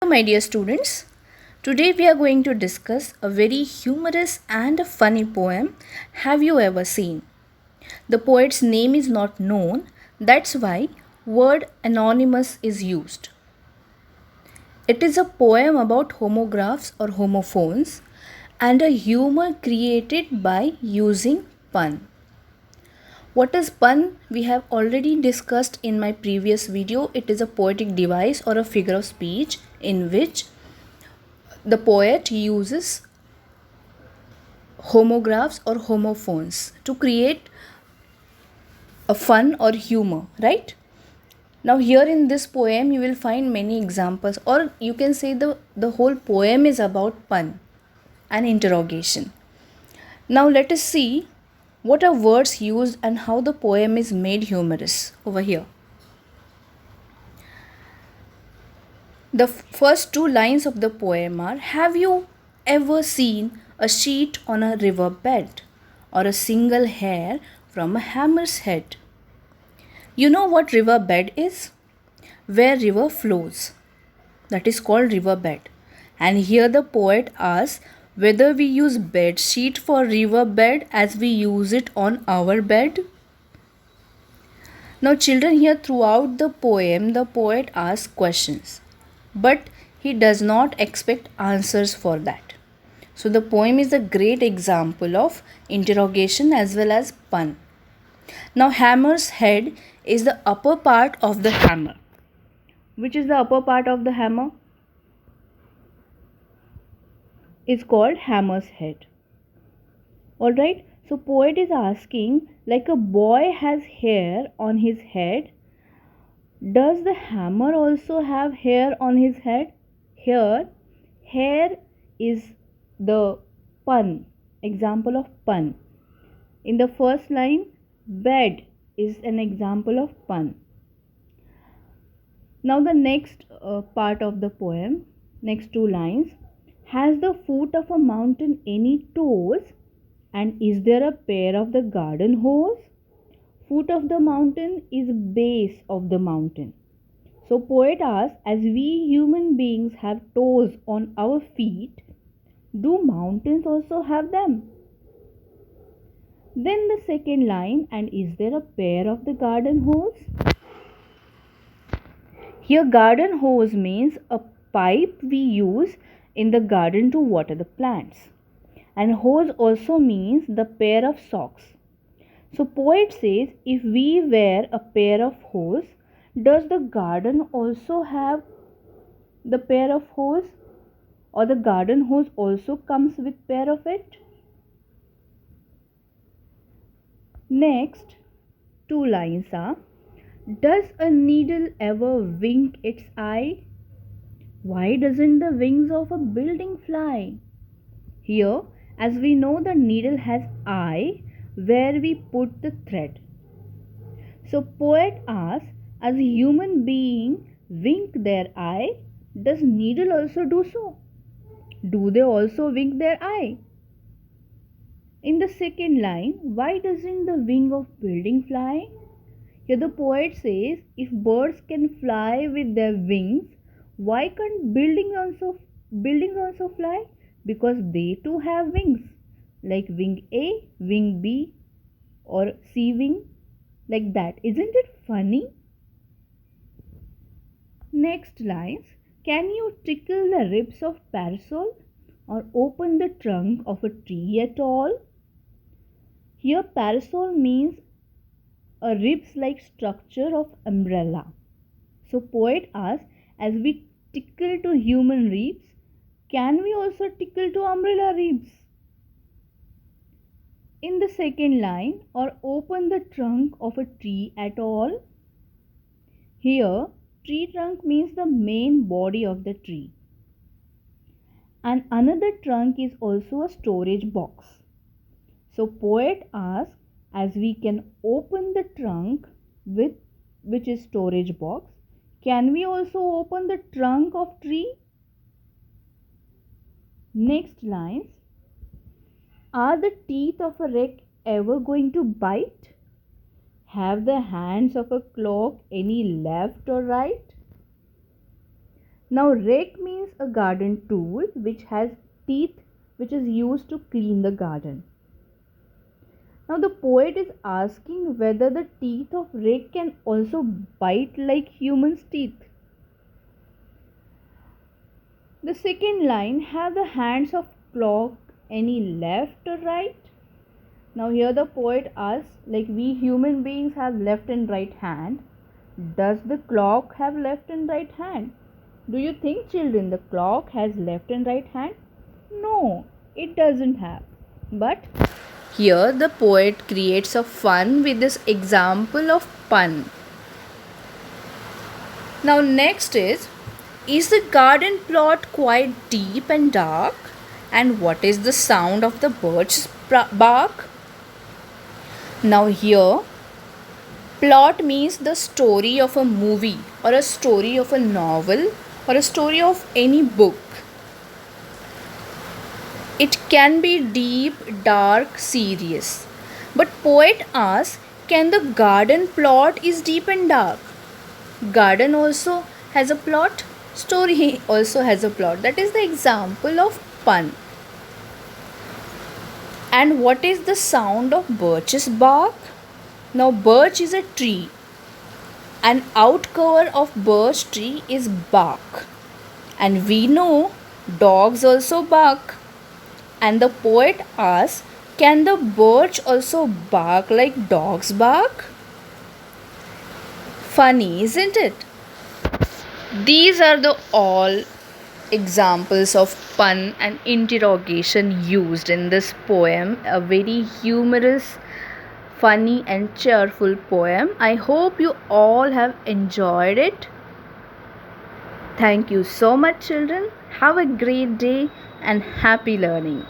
My dear students, today we are going to discuss a very humorous and a funny poem. Have you ever seen? The poet's name is not known, that's why word anonymous is used. It is a poem about homographs or homophones and a humor created by using pun. What is pun? We have already discussed in my previous video. It is a poetic device or a figure of speech in which the poet uses homographs or homophones to create a fun or humor, right? Now here in this poem you will find many examples, or you can say the whole poem is about pun and interrogation. Now let us see what are words used and how the poem is made humorous over here. The first two lines of the poem are: Have you ever seen a sheet on a river bed, or a single hair from a hammer's head? You know what river bed is? Where river flows. That is called river bed. And here the poet asks whether we use bed sheet for river bed as we use it on our bed. Now children, here throughout the poem the poet asks questions, but he does not expect answers for that. So the poem is a great example of interrogation as well as pun. Now hammer's head is the upper part of the hammer. Which is the upper part of the hammer? Is called hammer's head. Alright, so poet is asking, like a boy has hair on his head, does the hammer also have hair on his head? Here, hair is the pun, example of pun. In the first line, bed is an example of pun. Now the next part of the poem, next two lines: Has the foot of a mountain any toes? And is there a pair of the garden hose? Foot of the mountain is base of the mountain. So poet asks, as we human beings have toes on our feet, do mountains also have them? Then the second line, and is there a pair of the garden hose? Here garden hose means a pipe we use in the garden to water the plants. And hose also means the pair of socks. So poet says, if we wear a pair of hose, does the garden also have the pair of hose? Or the garden hose also comes with pair of it? Next two lines are: Does a needle ever wink its eye? Why doesn't the wings of a building fly? Here, as we know, the needle has eye where we put the thread. So poet asks, as a human being wink their eye, does needle also do so? Do they also wink their eye? In the second line, why doesn't the wing of building fly? Here the poet says, if birds can fly with their wings, why can't buildings also fly? Because they too have wings, like wing A, wing B, or C wing, like that. Isn't it funny? Next lines: Can you tickle the ribs of parasol, or open the trunk of a tree at all? Here parasol means a ribs like structure of umbrella. So poet asks, as we tickle to human ribs, can we also tickle to umbrella ribs? In the second line, or open the trunk of a tree at all. Here tree trunk means the main body of the tree. And another trunk is also a storage box. So poet asks, as we can open the trunk with which is storage box, can we also open the trunk of tree? Next lines: Are the teeth of a wreck ever going to bite? Have the hands of a clock any left or right? Now, rake means a garden tool which has teeth which is used to clean the garden. Now, the poet is asking whether the teeth of rake can also bite like humans' teeth. The second line, have the hands of clock any left or right? Now, here the poet asks, like we human beings have left and right hand, does the clock have left and right hand? Do you think, children, the clock has left and right hand? No, it doesn't have. But here the poet creates a fun with this example of pun. Now next is the garden plot quite deep and dark? And what is the sound of the bird's bark? Now here plot means the story of a movie or a story of a novel or a story of any book. It can be deep, dark, serious. But poet asks, can the garden plot is deep and dark? Garden also has a plot, story also has a plot. That is the example of pun. And what is the sound of birch's bark? Now birch is a tree. An outcover of birch tree is bark. And we know dogs also bark. And the poet asks, can the birch also bark like dogs bark? Funny, isn't it? These are the all examples of pun and interrogation used in this poem, a very humorous, funny and cheerful poem. I hope you all have enjoyed it. Thank you so much, children. Have a great day and happy learning.